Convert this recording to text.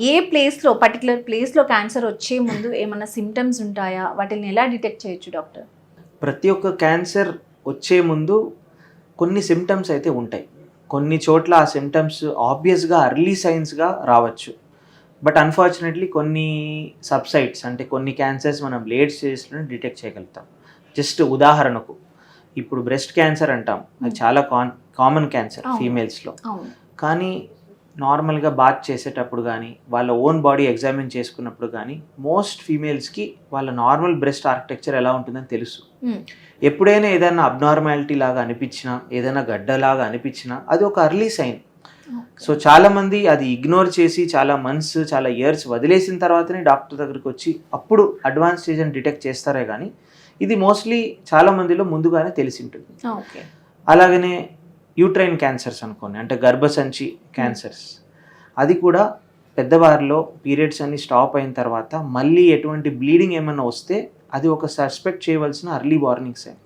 ఏ ప్లేస్లో పర్టికులర్ ప్లేస్లో క్యాన్సర్ వచ్చే ముందు ఏమైనా సిమ్టమ్స్ ఉంటాయా? వాటిని ఎలా డిటెక్ట్ చేయొచ్చు డాక్టర్? ప్రతి ఒక్క క్యాన్సర్ వచ్చే ముందు కొన్ని సిమ్టమ్స్ అయితే ఉంటాయి. కొన్ని చోట్ల ఆ సిమ్టమ్స్ ఆబ్వియస్గా ఎర్లీ సైన్స్గా రావచ్చు. బట్ అన్ఫార్చునేట్లీ కొన్ని సబ్సైట్స్ అంటే కొన్ని క్యాన్సర్స్ మనం లేట్ స్టేజ్లో డిటెక్ట్ చేయగలుగుతాం. జస్ట్ ఉదాహరణకు ఇప్పుడు బ్రెస్ట్ క్యాన్సర్ అంటాం, అది చాలా కామన్ క్యాన్సర్ ఫీమేల్స్లో. కానీ నార్మల్గా బాత్ చేసేటప్పుడు కానీ వాళ్ళ ఓన్ బాడీ ఎగ్జామిన్ చేసుకున్నప్పుడు కానీ మోస్ట్ ఫీమేల్స్కి వాళ్ళ నార్మల్ బ్రెస్ట్ ఆర్కిటెక్చర్ ఎలా ఉంటుందని తెలుసు. ఎప్పుడైనా ఏదైనా అబ్నార్మాలిటీ లాగా అనిపించినా, ఏదైనా గడ్డలాగా అనిపించినా అది ఒక ఎర్లీ సైన్. సో చాలామంది అది ఇగ్నోర్ చేసి చాలా మంత్స్ చాలా ఇయర్స్ వదిలేసిన తర్వాతనే డాక్టర్ దగ్గరికి వచ్చి అప్పుడు అడ్వాన్స్ స్టేజ్ అని డిటెక్ట్ చేస్తారే కానీ ఇది మోస్ట్లీ చాలా మందిలో ముందుగానే తెలిసి ఉంటుంది. అలాగనే యూట్రైన్ క్యాన్సర్స్ అనుకోండి, అంటే గర్భసంచి క్యాన్సర్స్, అది కూడా పెద్దవారిలో పీరియడ్స్ అన్ని స్టాప్ అయిన తర్వాత మళ్ళీ ఎటువంటి బ్లీడింగ్ ఏమైనా వస్తే అది ఒక సస్పెక్ట్ చేయవలసిన అర్లీ వార్నింగ్ సైన్.